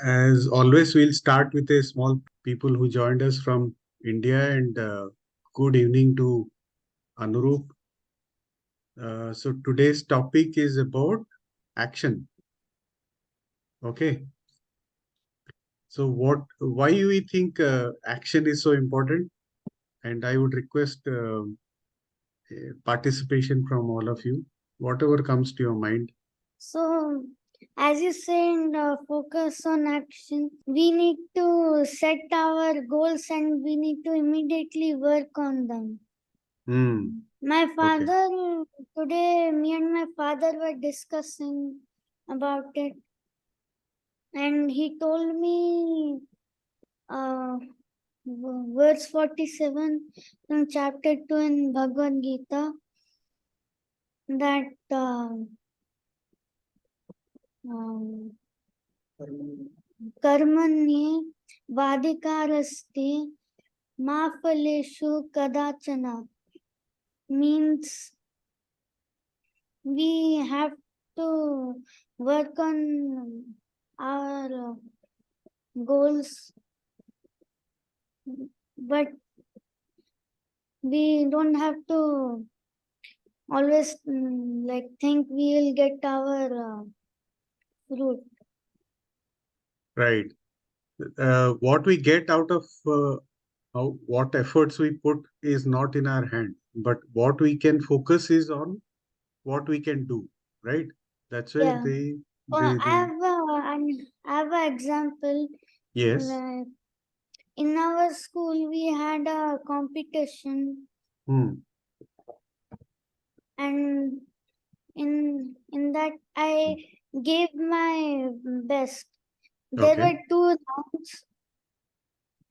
As always, we'll start with a small people who joined us from India, and good evening to Anurup. So today's topic is about action. Okay. So why we think action is so important? And I would request participation from all of you, whatever comes to your mind. So, as you said, focus on action. We need to set our goals and we need to immediately work on them. Hmm. My Okay. father, today, me and my father were discussing about it, and he told me verse 47 from chapter 2 in Bhagavad Gita that um, कर्मण्ये वादिकारस्ते मा फलेषु kadachana means we have to work on our goals, but we don't have to always like think we will get our fruit. Right. What we get out of what efforts we put is not in our hand, but what we can focus is on what we can do, right? That's where Yeah. they I have an example. yes. Like in our school, we had a competition, Hmm. and in that I gave my best. There Okay. were two rounds,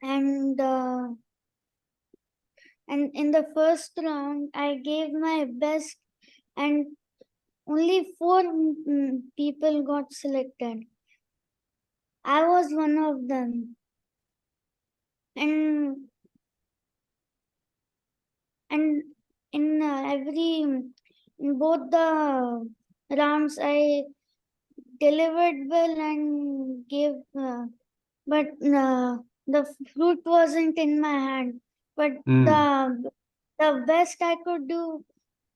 and in the first round, I gave my best, and only four people got selected. I was one of them, and and in in both the rounds, I delivered well and gave, but the fruit wasn't in my hand. But Hmm. the best I could do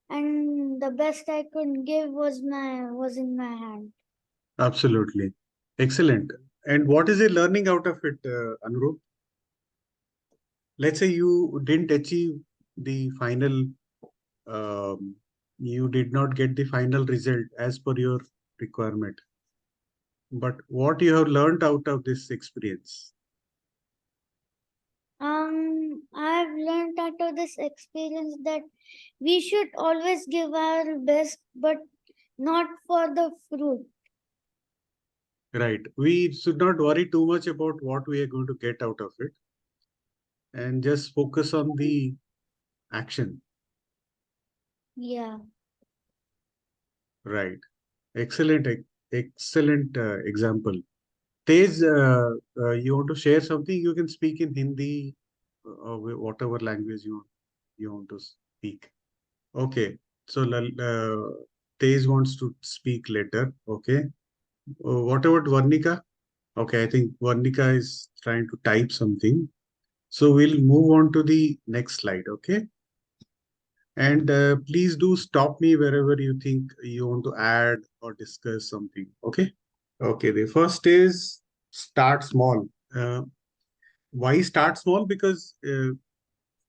and the best I could give was in my hand. Absolutely. Excellent. And what is the learning out of it, Anurup? Let's say you didn't achieve the final, um, you did not get the final result as per your requirement. But what you have learned out of this experience? I've learned out of this experience that we should always give our best, but not for the fruit. Right. We should not worry too much about what we are going to get out of it and just focus on the action. Yeah. Right. Excellent. Excellent example. Tej, you want to share something? You can speak in Hindi or whatever language you want to speak. Okay. So Tej wants to speak later. Okay. What about Varnika? Okay, I think Varnika is trying to type something. So we'll move on to the next slide, okay? And please do stop me wherever you think you want to add or discuss something, okay? Okay, the first is start small. Why start small? Because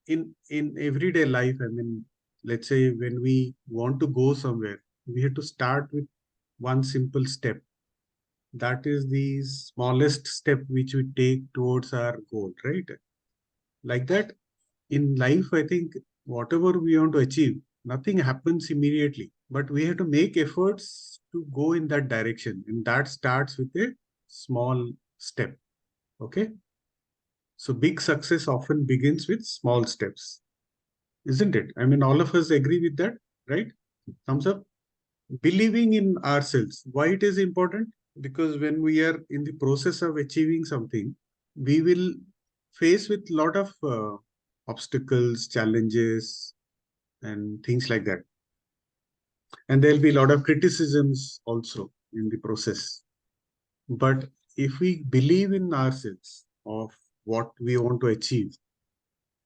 in everyday life, I mean, let's say when we want to go somewhere, we have to start with one simple step. That is the smallest step which we take towards our goal, right? Like that, in life, I think whatever we want to achieve, nothing happens immediately, but we have to make efforts to go in that direction. And that starts with a small step. Okay. So big success often begins with small steps, isn't it? I mean, all of us agree with that, right? Thumbs up. Believing in ourselves. Why it is important? Because when we are in the process of achieving something, we will face with a lot of obstacles, challenges, and things like that. And there'll be a lot of criticisms also in the process. But if we believe in ourselves of what we want to achieve,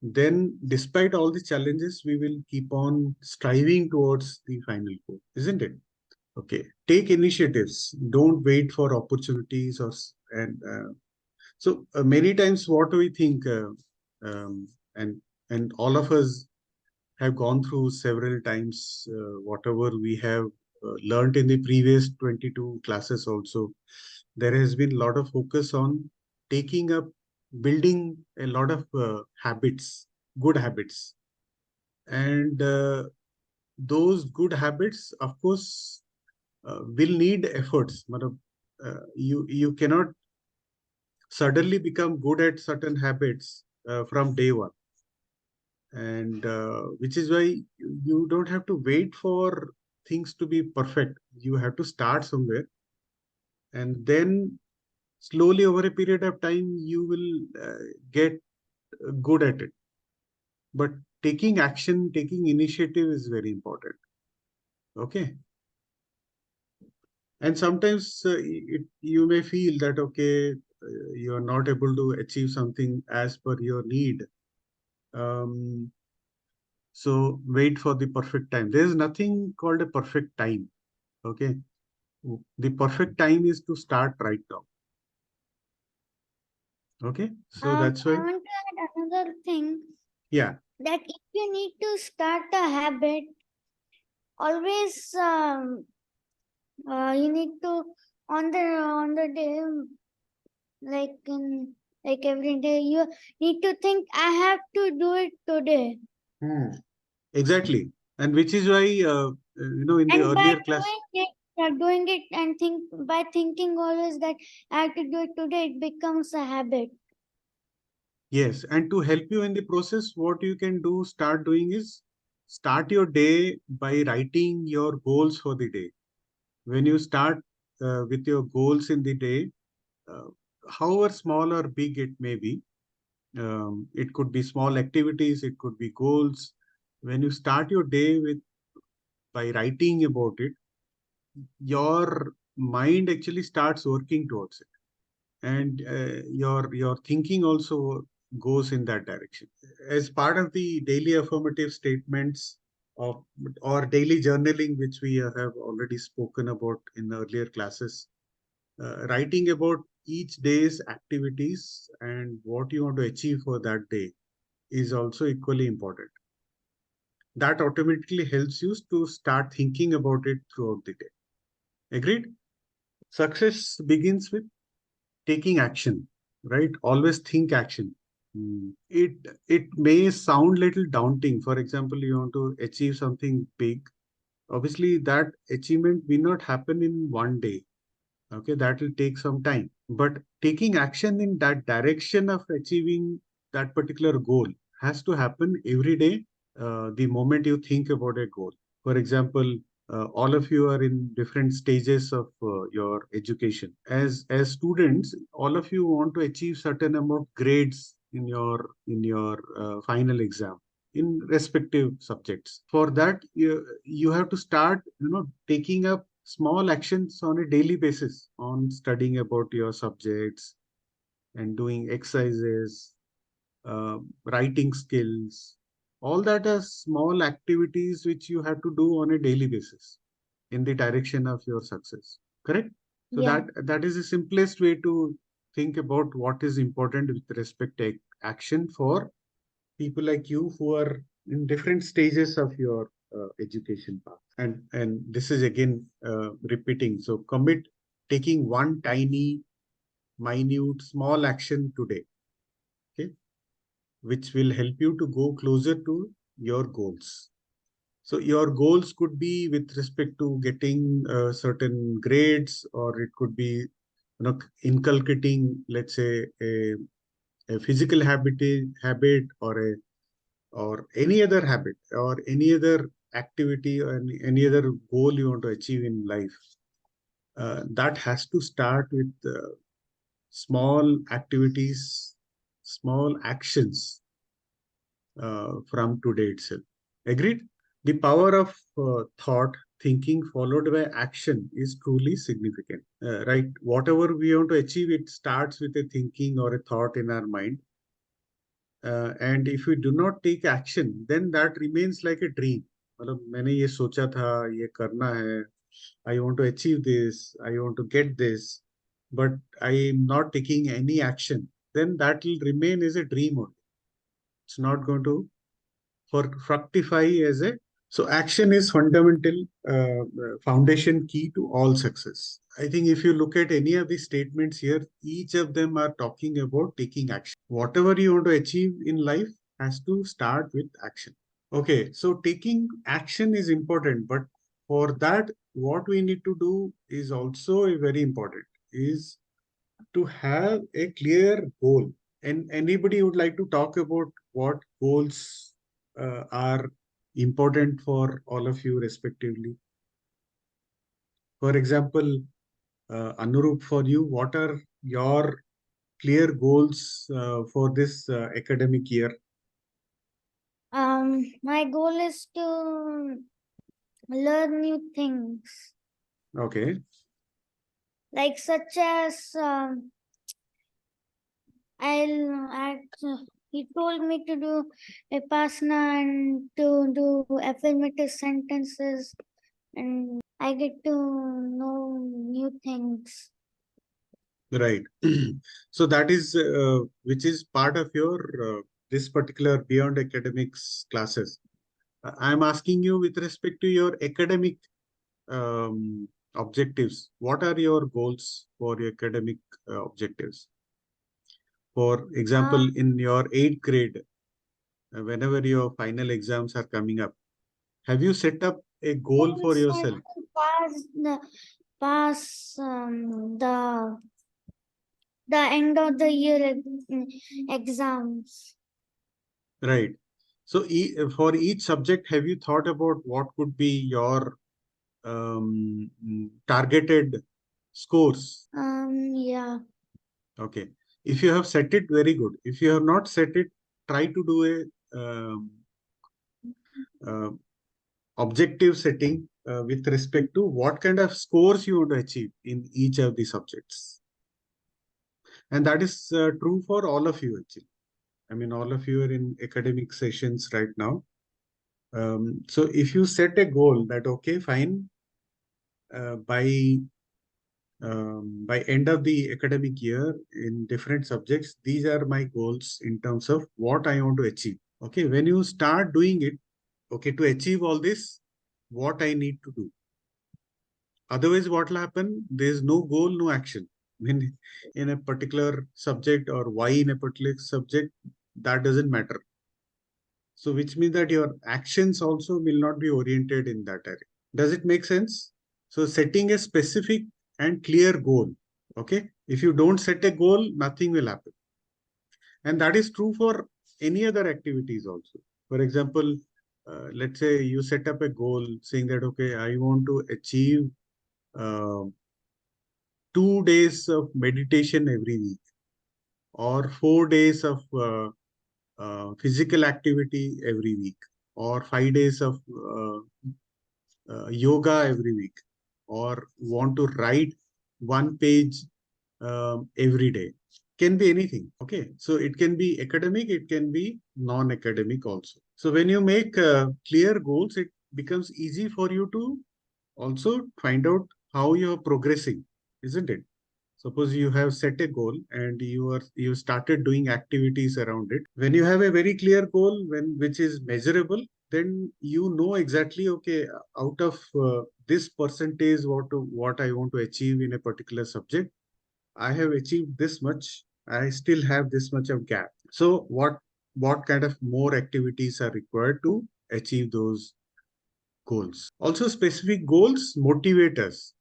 then despite all the challenges, we will keep on striving towards the final goal, isn't it? Okay. Take initiatives. Don't wait for opportunities and so many times what we think, um, and and all of us have gone through several times whatever we have learned in the previous 22 classes also. There has been a lot of focus on taking up, building a lot of habits, good habits. And those good habits, of course, will need efforts. You cannot suddenly become good at certain habits from day one. And which is why you don't have to wait for things to be perfect. You have to start somewhere, and then slowly over a period of time you will get good at it. But taking action, taking initiative is very important. Okay. And sometimes you may feel that okay, you are not able to achieve something as per your need. um, so wait for the perfect time. There is nothing called a perfect time. Okay. The perfect time is to start right now. Okay. So that's I why, want to add another thing, yeah. that if you need to start a habit, always you need to on the day, like in like every day, you need to think, I have to do it today. Hmm. Exactly. And which is why, in the And by earlier class, doing it and think by thinking always that I have to do it today, it becomes a habit. yes. And to help you in the process, what you can do, start doing is start your day by writing your goals for the day. When you start with your goals in the day, uh, however small or big it may be, it could be small activities, it could be goals. When you start your day with by writing about it, your mind actually starts working towards it, and your thinking also goes in that direction. As part of the daily affirmative statements of or daily journaling, which we have already spoken about in earlier classes, writing about each day's activities and what you want to achieve for that day is also equally important. That automatically helps you to start thinking about it throughout the day. Agreed? Success begins with taking action, right? Always think action. It may sound little daunting. For example, you want to achieve something big. Obviously, that achievement will not happen in one day. Okay, that will take some time. But taking action in that direction of achieving that particular goal has to happen every day, the moment you think about a goal. For example, all of you are in different stages of your education. As students, all of you want to achieve certain amount grades in your final exam in respective subjects. For that, you have to start, taking up small actions on a daily basis on studying about your subjects and doing exercises, writing skills. All that are small activities which you have to do on a daily basis in the direction of your success. Correct? So Yeah. that is the simplest way to think about what is important with respect to action for people like you who are in different stages of your education path. And this is again repeating. So commit taking one tiny, minute, small action today. Okay, which will help you to go closer to your goals. So your goals could be with respect to getting certain grades, or it could be inculcating, let's say, a physical habit or any other habit or any other activity or any other goal you want to achieve in life. That has to start with small activities, small actions from today itself. Agreed? The power of thought. thinking followed by action is truly significant. Right? Whatever we want to achieve, it starts with a thinking or a thought in our mind. And if we do not take action, then that remains like a dream. मतलब मैंने ये सोचा था, ये करना है, I want to achieve this, I want to get this, but I am not taking any action, then that will remain as a dream only. It's not going to fructify as a. So action is fundamental foundation key to all success. I think if you look at any of these statements here, each of them are talking about taking action. Whatever you want to achieve in life has to start with action. Okay, so taking action is important, but for that, what we need to do is also very important, is to have a clear goal. And anybody would like to talk about what goals are important for all of you respectively? For example, Anurup, for you, what are your clear goals for this academic year? My goal is to learn new things, Okay, like such as he told me to do Vipassana and to do affirmative sentences, and I get to know new things. right. So that is which is part of your this particular beyond academics classes. I'm asking you with respect to your academic objectives. What are your goals for your academic objectives? For Uh, example, in your eighth grade, whenever your final exams are coming up, have you set up a goal for goals are yourself? to pass the end of the year exams. Right. So for each subject, have you thought about what could be your targeted scores? Yeah. Okay. If you have set it, very good. If you have not set it, try to do a uh, objective setting with respect to what kind of scores you want to achieve in each of the subjects. And that is true for all of you, actually. I mean, all of you are in academic sessions right now. So if you set a goal that, okay, fine, by end of the academic year in different subjects, these are my goals in terms of what I want to achieve. Okay, when you start doing it, okay, to achieve all this, what I need to do. Otherwise, what will happen? There is no goal, no action. When in a particular subject or why in a particular subject, that doesn't matter. So, which means that your actions also will not be oriented in that area. Does it make sense? So, setting a specific and clear goal. Okay. If you don't set a goal, nothing will happen. And that is true for any other activities also. For example, let's say you set up a goal saying that, okay, I want to achieve uh, 2 days of meditation every week, or 4 days of physical activity every week, or 5 days of yoga every week, or want to write one page every day. Can be anything. Okay. So it can be academic, it can be non academic also. So when you make clear goals, it becomes easy for you to also find out how you're progressing, isn't it? Suppose you have set a goal and you started doing activities around it. When you have a very clear goal, which is measurable, then you know exactly, okay, out of this percentage, what I want to achieve in a particular subject, I have achieved this much. I still have this much of gap. So what kind of more activities are required to achieve those goals? Also, specific goals motivate us.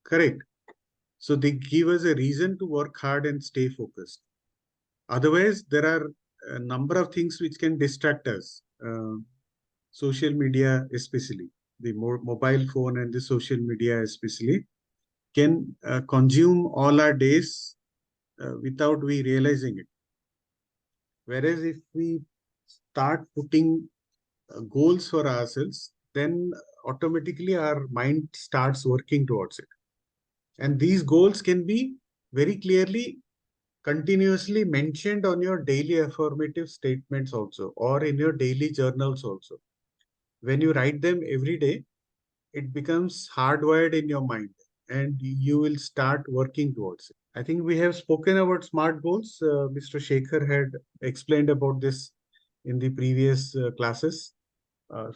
Correct. So they give us a reason to work hard and stay focused. Otherwise, there are a number of things which can distract us. Social media, especially the mobile phone and the social media, especially, can consume all our days without we realizing it. Whereas if we start putting goals for ourselves, then automatically our mind starts working towards it. And these goals can be very clearly continuously mentioned on your daily affirmative statements also, or in your daily journals also. When you write them every day, it becomes hardwired in your mind and you will start working towards it. I think we have spoken about smart goals. Mr. Shekhar had explained about this in the previous classes.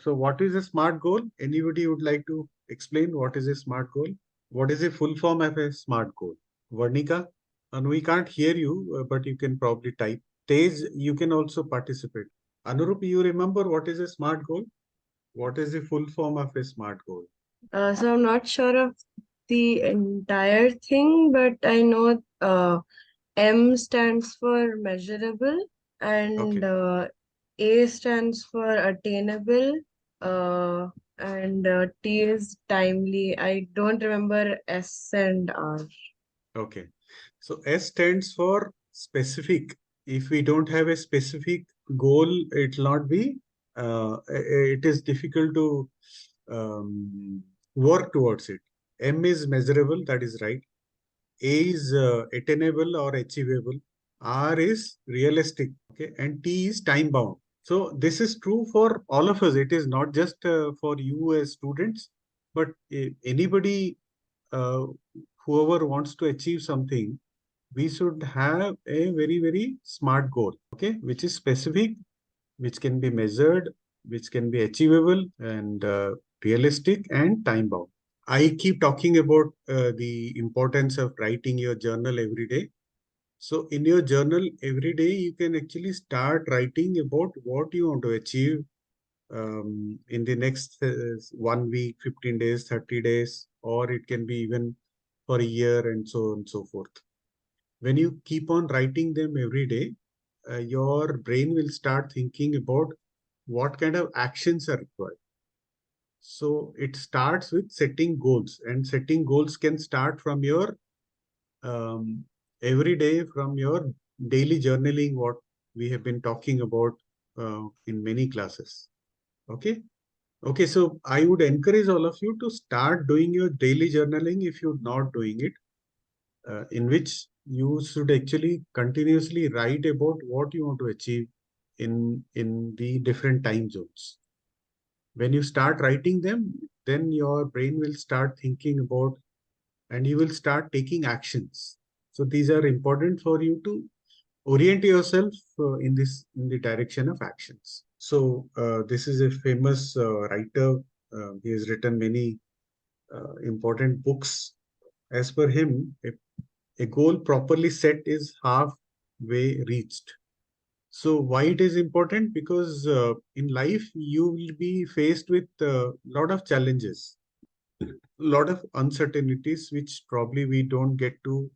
So what is a smart goal? Anybody would like to explain what is a smart goal? What is the full form of a smart goal? Varnika? And we can't hear you, but you can probably type. Tej, you can also participate. Anurup, you remember what is a smart goal? What is the full form of a smart goal? So I'm not sure of the entire thing, but I know M stands for measurable and Okay. A stands for attainable uh, and T is timely. I don't remember S and R. Okay. So S stands for specific. If we don't have a specific goal, it will not be, it is difficult to work towards it. M is measurable, that is right. A is attainable or achievable. R is realistic. Okay. And T is time bound. So this is true for all of us. It is not just for you as students, but anybody, uh, whoever wants to achieve something, we should have a very, very smart goal, okay, which is specific, which can be measured, which can be achievable and realistic and time bound. I keep talking about the importance of writing your journal every day. So in your journal every day, you can actually start writing about what you want to achieve in the next 1 week, 15 days, 30 days, or it can be even for a year and so on and so forth. When you keep on writing them every day, your brain will start thinking about what kind of actions are required. So it starts with setting goals, and setting goals can start from your um, every day, from your daily journaling, what we have been talking about in many classes. Okay. Okay. So I would encourage all of you to start doing your daily journaling if you're not doing it, in which you should actually continuously write about what you want to achieve in the different time zones. When you start writing them, then your brain will start thinking about and you will start taking actions. So these are important for you to orient yourself in the direction of actions. So this is a famous writer. He has written many important books. As per him, a goal properly set is halfway reached. So why it is important? Because in life you will be faced with a lot of challenges, a lot of uncertainties, which probably we don't get to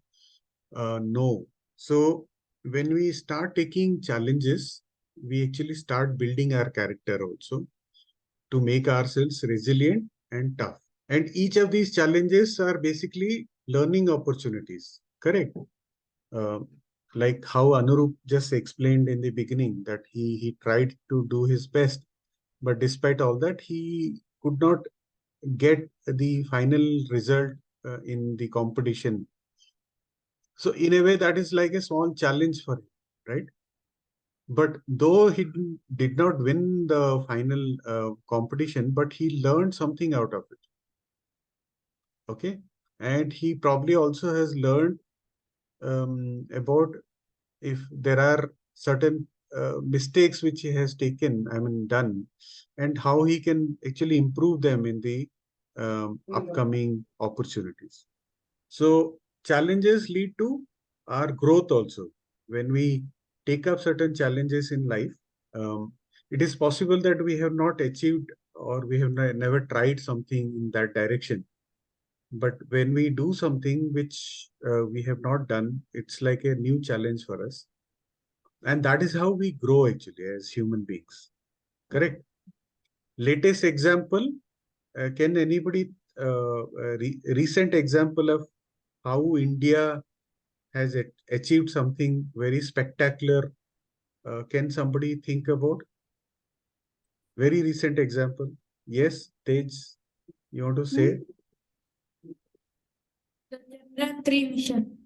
know. So when we start taking challenges, we actually start building our character also to make ourselves resilient and tough. And each of these challenges are basically learning opportunities. Correct. uh, like how Anurup just explained in the beginning that he tried to do his best, but despite all that, he could not get the final result in the competition. So in a way, that is like a small challenge for him, right? But though he did not win the final competition, but he learned something out of it. Okay, and he probably also has learned about if there are certain mistakes which he has taken, I mean, done, and how he can actually improve them in the upcoming opportunities. So challenges lead to our growth also. When we take up certain challenges in life, it is possible that we have not achieved or we have never tried something in that direction. But when we do something which we have not done, it's like a new challenge for us. And that is how we grow actually as human beings. Correct. Latest example, can anybody, recent example of how India has achieved something very spectacular? Can somebody think about very recent example? Yes, Tej. You want to say? The Chandrayaan-3 mission.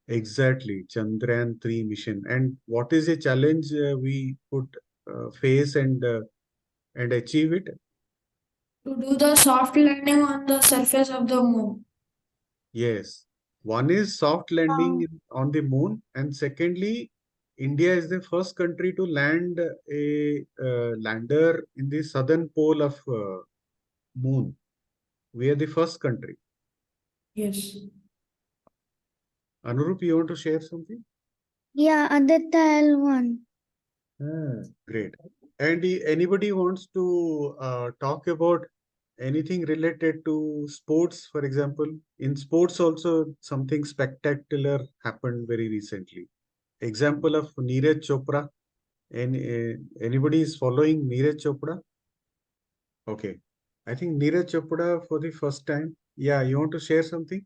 Exactly, Chandrayaan-3 mission. And what is a challenge we could face and achieve it? To do the soft landing on the surface of the moon. Yes. One is soft landing Wow. on the moon, and secondly, India is the first country to land a lander in the southern pole of moon. We are the first country. Yes. Anurup, you want to share something? Yeah, Aditya L1. Great. And anybody wants to talk about anything related to sports, for example? In sports also, something spectacular happened very recently. Example of Neeraj Chopra. Anybody is following Neeraj Chopra? Okay. I think Neeraj Chopra for the first time. Yeah, you want to share something?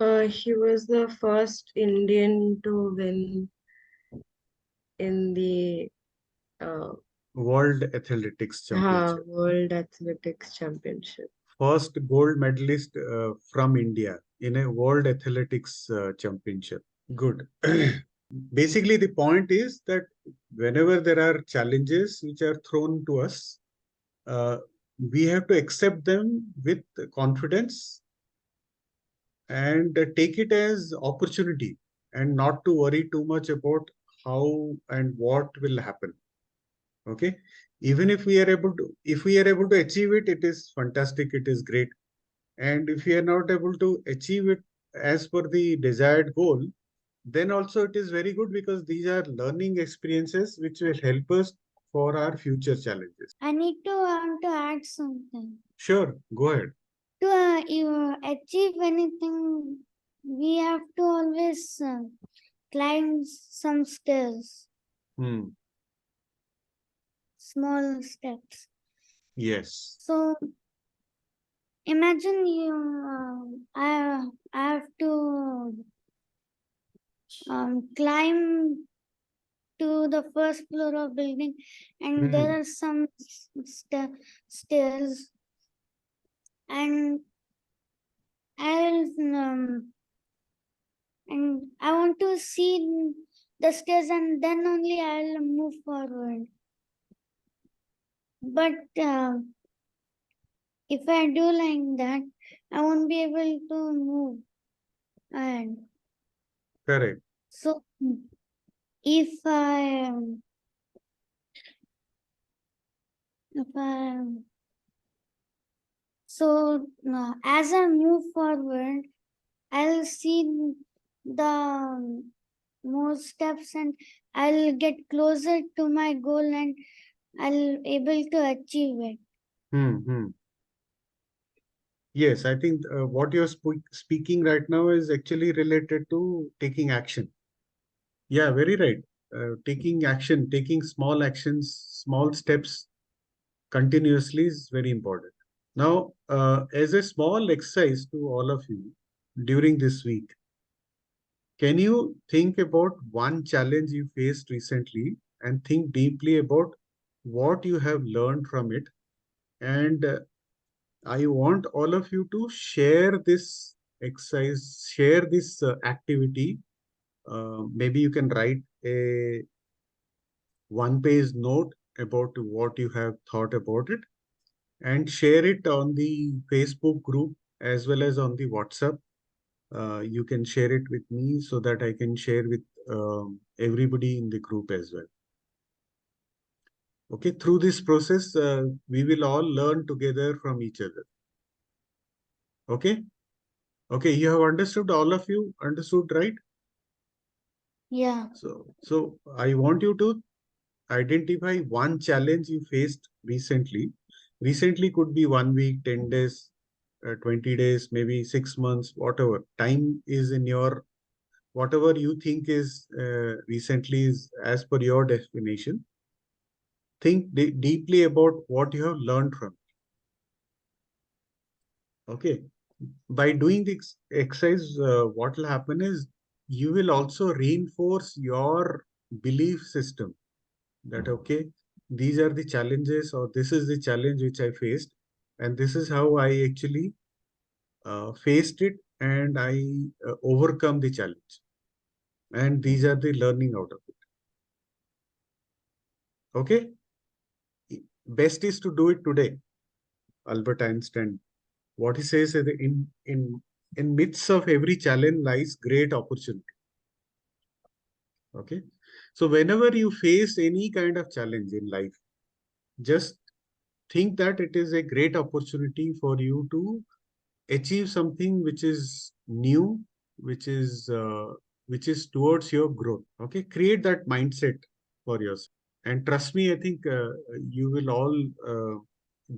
He was the first Indian to win in the uh, World Athletics Championship. World Athletics Championship. First gold medalist from India in a World Athletics Championship. Good. Basically, the point is that whenever there are challenges which are thrown to us, uh, we have to accept them with confidence and take it as opportunity and not to worry too much about how and what will happen. Okay. Even if we are able to achieve it, it is fantastic. It is great. And if we are not able to achieve it as per the desired goal, then also it is very good because these are learning experiences which will help us for our future challenges. I need to want to add something. Sure, go ahead. To achieve anything, we have to always climb some stairs, Hmm. small steps. Yes. So imagine I have to climb to the first floor of building, and there are some stairs, and I want to see the stairs, and then only I'll move forward. But if I do like that, I won't be able to move. And Correct. so if I so as I move forward, I'll see the more steps, and I'll get closer to my goal, and I'll able to achieve it. Hmm. Yes, I think what you're speaking right now is actually related to taking action. Yeah, very right. Taking action, taking small actions, small steps continuously is very important. Now, as a small exercise to all of you during this week, can you think about one challenge you faced recently and think deeply about what you have learned from it? And I want all of you to share this exercise, share this activity. Maybe you can write a one-page note about what you have thought about it and share it on the Facebook group as well as on the WhatsApp. You can share it with me so that I can share with everybody in the group as well. Okay, through this process, we will all learn together from each other. Okay, okay, you have understood, all of you understood, right? Yeah. So I want you to identify one challenge you faced recently. Recently could be 1 week, 10 days, 20 days, maybe 6 months, whatever. Time is in your, whatever you think is recently is as per your definition. Think deeply about what you have learned from. Okay. By doing this exercise, what will happen is you will also reinforce your belief system that, okay, these are the challenges or this is the challenge which I faced. And this is how I actually faced it, and I overcome the challenge. And these are the learning out of it. Okay? Best is to do it today. Albert Einstein, what he says is in midst of every challenge lies great opportunity. Okay? So whenever you face any kind of challenge in life, just think that it is a great opportunity for you to achieve something which is new, which is towards your growth. Okay, create that mindset for yourself, and trust me, I think you will all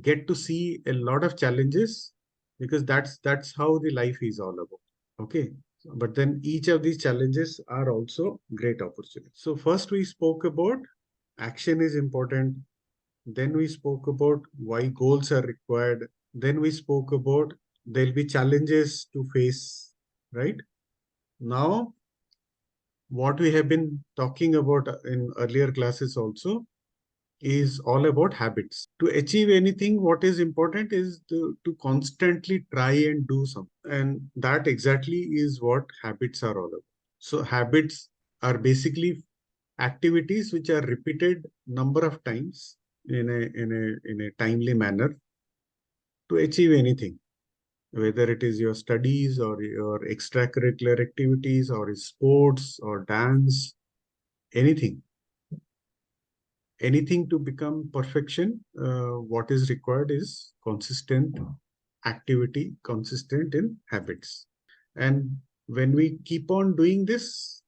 get to see a lot of challenges, because that's how the life is all about. Okay, but then each of these challenges are also great opportunities. So first we spoke about action is important. Then we spoke about why goals are required. Then we spoke about there'll be challenges to face, right? Now, what we have been talking about in earlier classes also is all about habits. To achieve anything, what is important is to constantly try and do something. And that exactly is what habits are all about. So habits are basically activities which are repeated number of times in a timely manner to achieve anything, whether it is your studies or your extracurricular activities or sports or dance, anything. Anything to become perfection, what is required is consistent activity, consistent in habits. And when we keep on doing this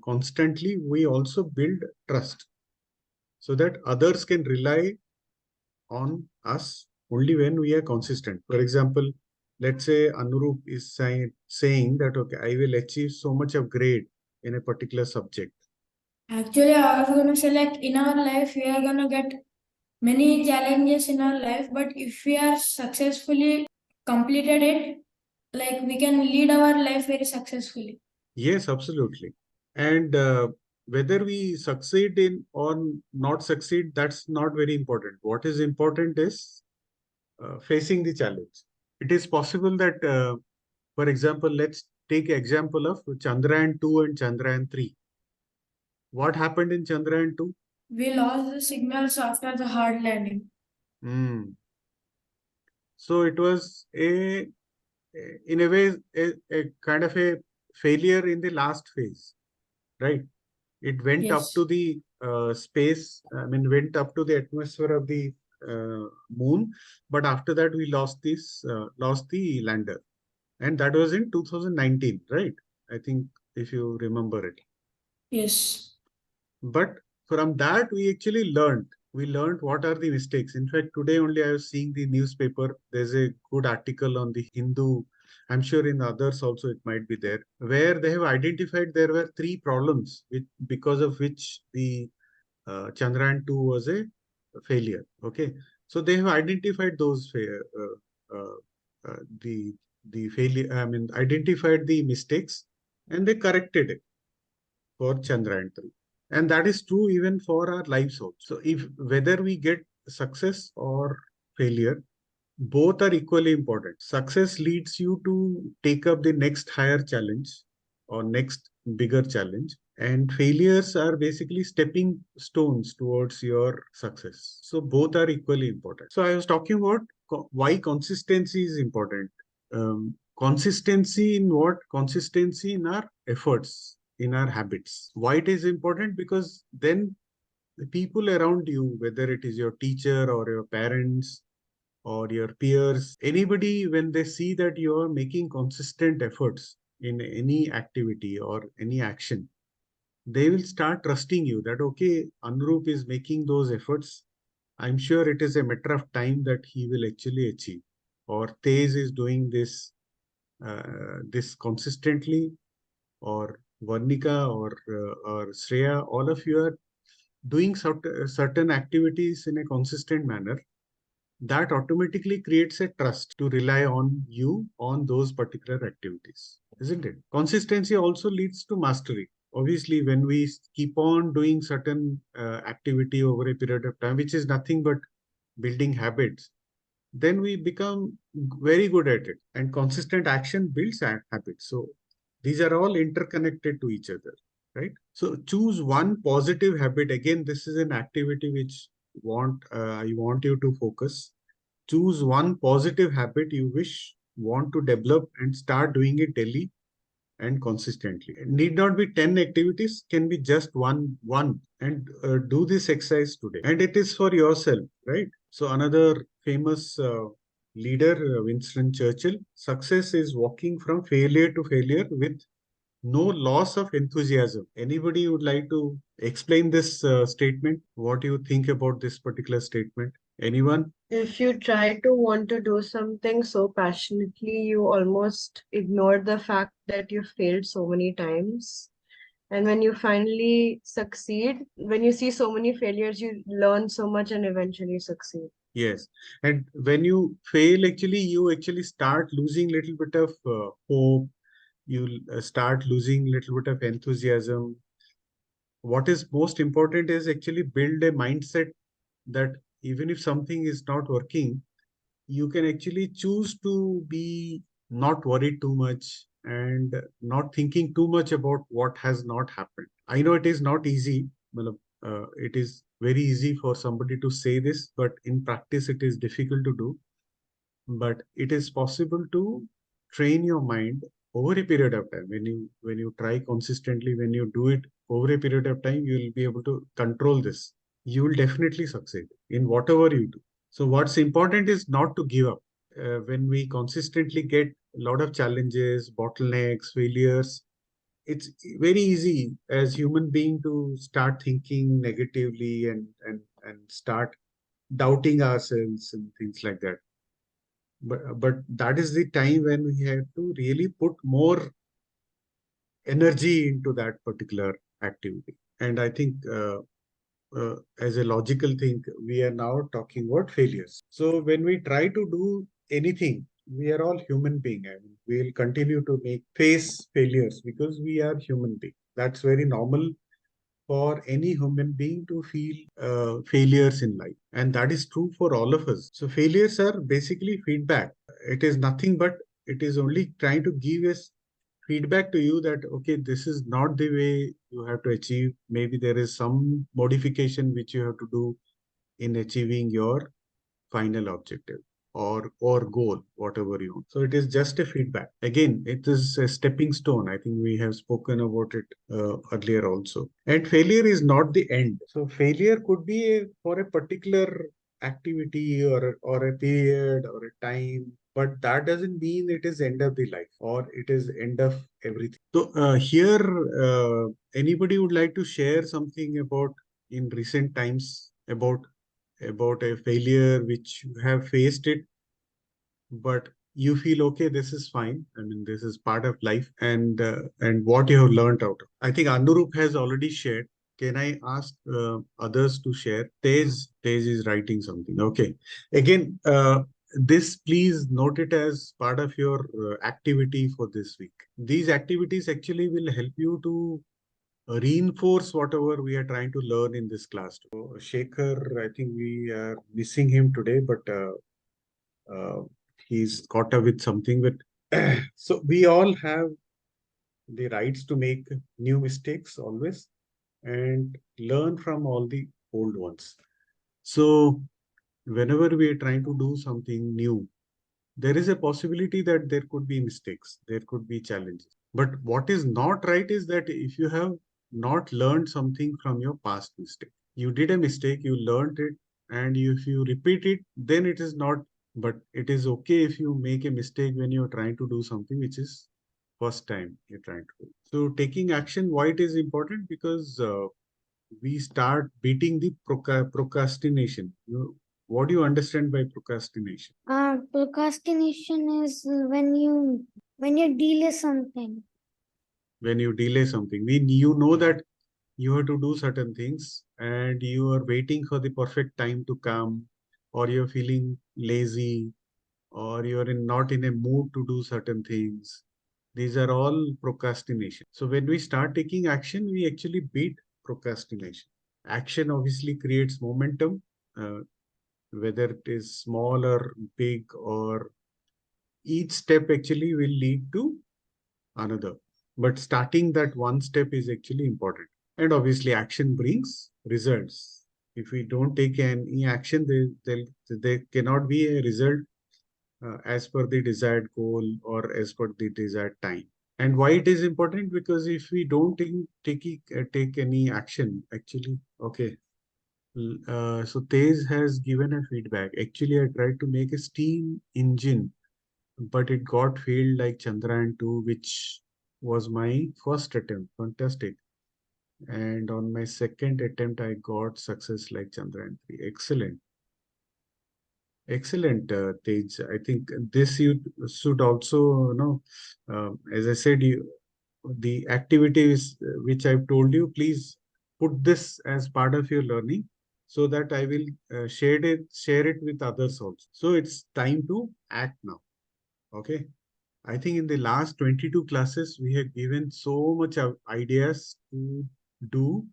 constantly, we also build trust so that others can rely on us only when we are consistent. For example, let's say Anurup is saying that, okay, I will achieve so much of grade in a particular subject. Actually, I was gonna say like in our life we are gonna get many challenges in our life, but if we are successfully completed it, like we can lead our life very successfully. Yes, absolutely. And whether we succeed in or not succeed, that's not very important. What is important is facing the challenge. It is possible that, for example, let's take example of Chandrayaan 2 and Chandrayaan 3. What happened in Chandrayaan 2? We lost the signals after the hard landing. So it was in a way, a kind of a failure in the last phase, right? It went up Yes. to the space, I mean, went up to the atmosphere of the moon, but after that we lost the lander, and that was in 2019, right? I think if you remember it. Yes. But from that, we actually learned. We learned what are the mistakes. In fact, today only I was seeing the newspaper. There's a good article on the Hindu. I'm sure in others also it might be there, where they have identified there were three problems because of which the Chandrayaan 2 was a failure. Okay, so they have identified those the failure. I mean, identified the mistakes, and they corrected it for Chandrayaan 3. And that is true even for our lives also. So if whether we get success or failure, both are equally important. Success leads you to take up the next higher challenge or next bigger challenge. And failures are basically stepping stones towards your success. So both are equally important. So I was talking about why consistency is important. Consistency in what? Consistency in our efforts, in our habits. Why it is important? Because then the people around you, whether it is your teacher or your parents or your peers, anybody, when they see that you are making consistent efforts in any activity or any action, they will start trusting you that, okay, Anurup is making those efforts. I'm sure it is a matter of time that he will actually achieve. Or Tej is doing this consistently, or Varnika or Shreya, all of you are doing certain activities in a consistent manner. That automatically creates a trust to rely on you on those particular activities, isn't it? Consistency also leads to mastery. Obviously, when we keep on doing certain activity over a period of time, which is nothing but building habits, then we become very good at it. And consistent action builds habits. So these are all interconnected to each other, right? So choose one positive habit. Again, this is an activity which I want you to focus. Choose one positive habit you want to develop and start doing it daily and consistently. It need not be 10 activities, can be just one, and do this exercise today. And it is for yourself, right? So another famous leader, Winston Churchill, success is walking from failure to failure with no loss of enthusiasm. Anybody would like to explain this statement? What do you think about this particular statement? Anyone? If you try to want to do something so passionately, you almost ignore the fact that you failed so many times. And when you finally succeed, when you see so many failures, you learn so much and eventually succeed. Yes. And when you fail, actually, you actually start losing little bit of hope. You start losing little bit of enthusiasm. What is most important is actually build a mindset that even if something is not working, you can actually choose to be not worried too much and not thinking too much about what has not happened. I know it is not easy. Matlab, it is very easy for somebody to say this, but in practice, it is difficult to do. But it is possible to train your mind over a period of time. When you try consistently, when you do it over a period of time, you will be able to control this. You will definitely succeed in whatever you do. So what's important is not to give up. When we consistently get a lot of challenges, bottlenecks, failures, it's very easy as human being to start thinking negatively and start doubting ourselves and things like that. But that is the time when we have to really put more energy into that particular activity. And I think as a logical thing, we are now talking about failures. So when we try to do anything, we are all human being. I mean, we will continue to face failures because we are human being. That's very normal for any human being to feel failures in life. And that is true for all of us. So failures are basically feedback. It is nothing but it is only trying to give us feedback to you that, okay, this is not the way you have to achieve. Maybe there is some modification which you have to do in achieving your final objective or goal, whatever you want. So it is just a feedback. Again, it is a stepping stone. I think we have spoken about it earlier also. And failure is not the end. So failure could be for a particular activity or a period or a time, but that doesn't mean it is end of the life or it is end of everything. So here, anybody would like to share something about in recent times about a failure which you have faced it, but you feel okay, this is fine. I mean, this is part of life, and what you have learned out of. I think Anurup has already shared. Can I ask others to share? Tej is writing something. Okay. Again, this please note it as part of your activity for this week. These activities actually will help you to reinforce whatever we are trying to learn in this class. So, Shekhar, I think we are missing him today, but uh, he's caught up with something. But so we all have the rights to make new mistakes always and learn from all the old ones. So whenever we are trying to do something new, there is a possibility that there could be mistakes, there could be challenges. But what is not right is that if you have not learned something from your past mistake, you did a mistake, you learned it, and if you repeat it, then it is not. But it is okay if you make a mistake when you're trying to do something which is first time you're trying to do. So taking action, why it is important? Because we start beating the procrastination. What do you understand by procrastination? Procrastination is when you delay something. When you delay something, you know that you have to do certain things and you are waiting for the perfect time to come, or you're feeling lazy, or you're not in a mood to do certain things. These are all procrastination. So when we start taking action, we actually beat procrastination. Action obviously creates momentum. uh, whether it is small or big, or each step actually will lead to another. But starting that one step is actually important. And obviously, action brings results. If we don't take any action, there cannot be a result as per the desired goal or as per the desired time. And why it is important? Because if we don't take any action, actually, okay. So Tej has given a feedback. Actually, I tried to make a steam engine, but it got failed like Chandrayaan 2, which was my first attempt. Fantastic. And on my second attempt, I got success like Chandrayaan 3. Excellent. Excellent, Tej. I think this you should also, as I said, the activities which I've told you, please put this as part of your learning so that I will share it with others also. So it's time to act now. Okay. I think in the last 22 classes, we have given so much of ideas to do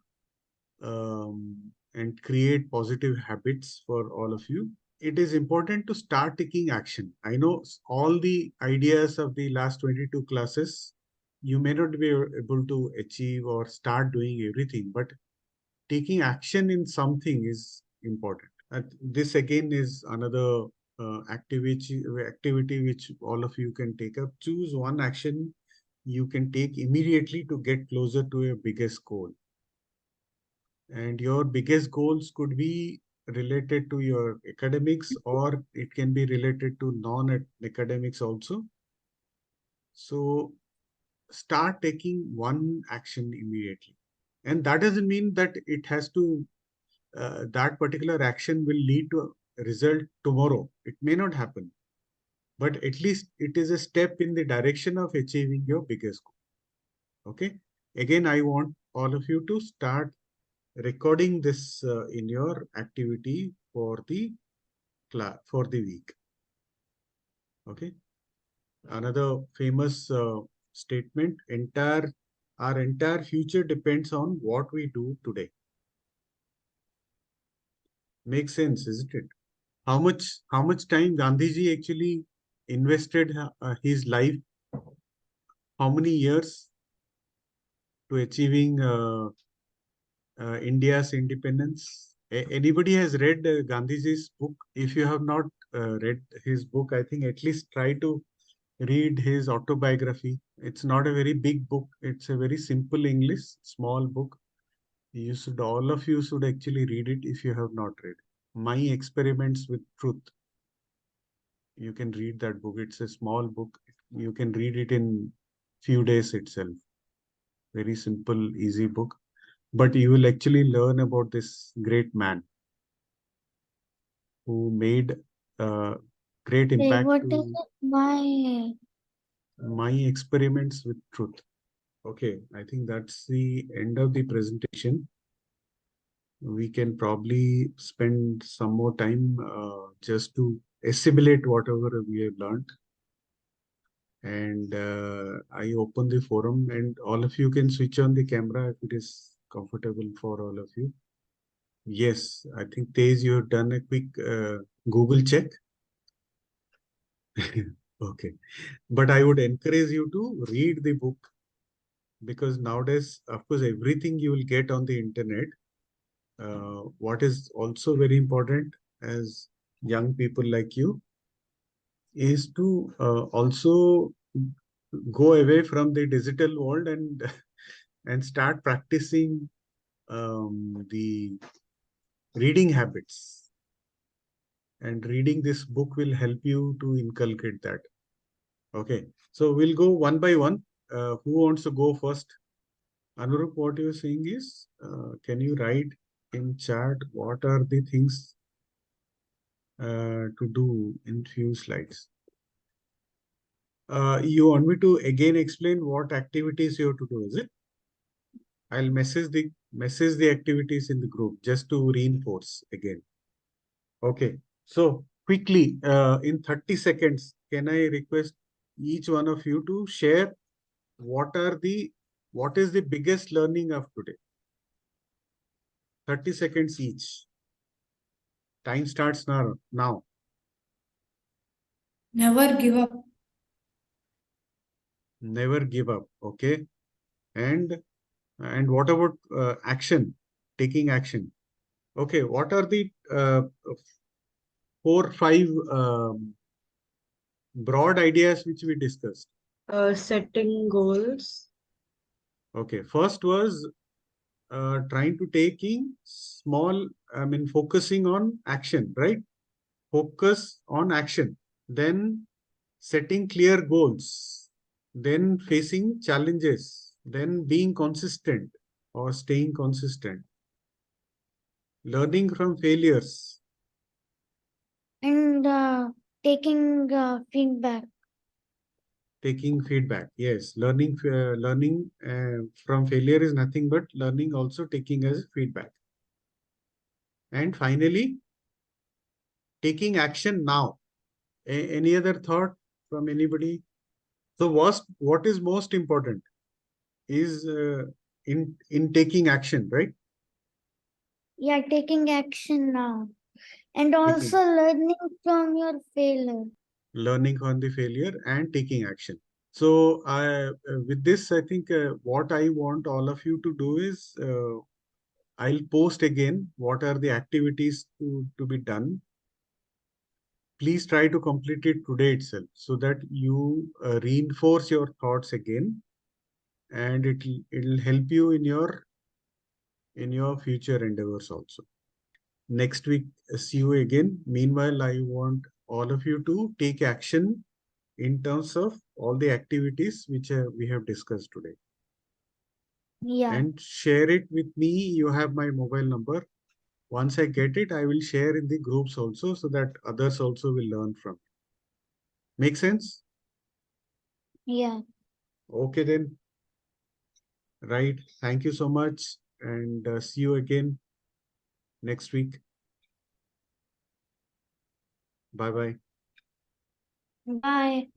and create positive habits for all of you. It is important to start taking action. I know all the ideas of the last 22 classes, you may not be able to achieve or start doing everything, but taking action in something is important. This again is another activity which all of you can take up. Choose one action you can take immediately to get closer to your biggest goal. And your biggest goals could be related to your academics, or it can be related to non-academics also. So start taking one action immediately. And that doesn't mean that it has to, that particular action will lead to a result tomorrow. It may not happen, but at least it is a step in the direction of achieving your biggest goal. Okay. Again, I want all of you to start recording this in your activity for the class for the week. Okay. Another famous statement: our entire future depends on what we do today. Makes sense, isn't it? How much time Gandhiji actually invested his life? How many years to achieving India's independence? Anybody has read Gandhiji's book? If you have not read his book, I think at least try to read his autobiography. It's not a very big book. It's a very simple English, small book. All of you should actually read it if you have not read. My Experiments with Truth. You can read that book. It's a small book. You can read it in few days itself. Very simple, easy book. But you will actually learn about this great man who made great Hey, impact what is to it? My My Experiments with Truth. Okay, I think that's the end of the presentation. We can probably spend some more time just to assimilate whatever we have learned. And I open the forum, and all of you can switch on the camera if it is comfortable for all of you. Yes, I think Tej, you have done a quick Google check. Okay. But I would encourage you to read the book, because nowadays, of course, everything you will get on the internet. What is also very important as young people like you is to also go away from the digital world and and start practicing the reading habits. And reading this book will help you to inculcate that. Okay, so we'll go one by one. Who wants to go first? Anurup, what you're saying is, can you write in chat what are the things to do in few slides? You want me to again explain what activities you have to do, is it? I'll message the activities in the group just to reinforce again. Okay. So quickly, in 30 seconds, can I request each one of you to share what is the biggest learning of today? 30 seconds each. Time starts now. Never give up. Never give up. Okay. And what about action? Taking action. Okay. What are the 4, 5 broad ideas which we discussed? Setting goals. Okay. First was trying to taking small, focusing on action, right? Focus on action. Then setting clear goals. Then facing challenges. Then being consistent or staying consistent. Learning from failures. And taking feedback. Taking feedback. Yes, learning from failure is nothing but learning, also taking as feedback. And finally, taking action now. Any other thought from anybody? So what is most important is in taking action, right? Yeah, taking action now. And also Taking, learning from your failure. learning from the failure and taking action. So with this, I think what I want all of you to do is I'll post again what are the activities to be done. Please try to complete it today itself so that you reinforce your thoughts again, and it'll help you in your future endeavors also. Next week, see you again. Meanwhile, I want all of you to take action in terms of all the activities which we have discussed today. Yeah. And share it with me. You have my mobile number. Once I get it, I will share in the groups also so that others also will learn from it. Make sense? Yeah. Okay then. Right. Thank you so much. And see you again next week. Bye bye. Bye.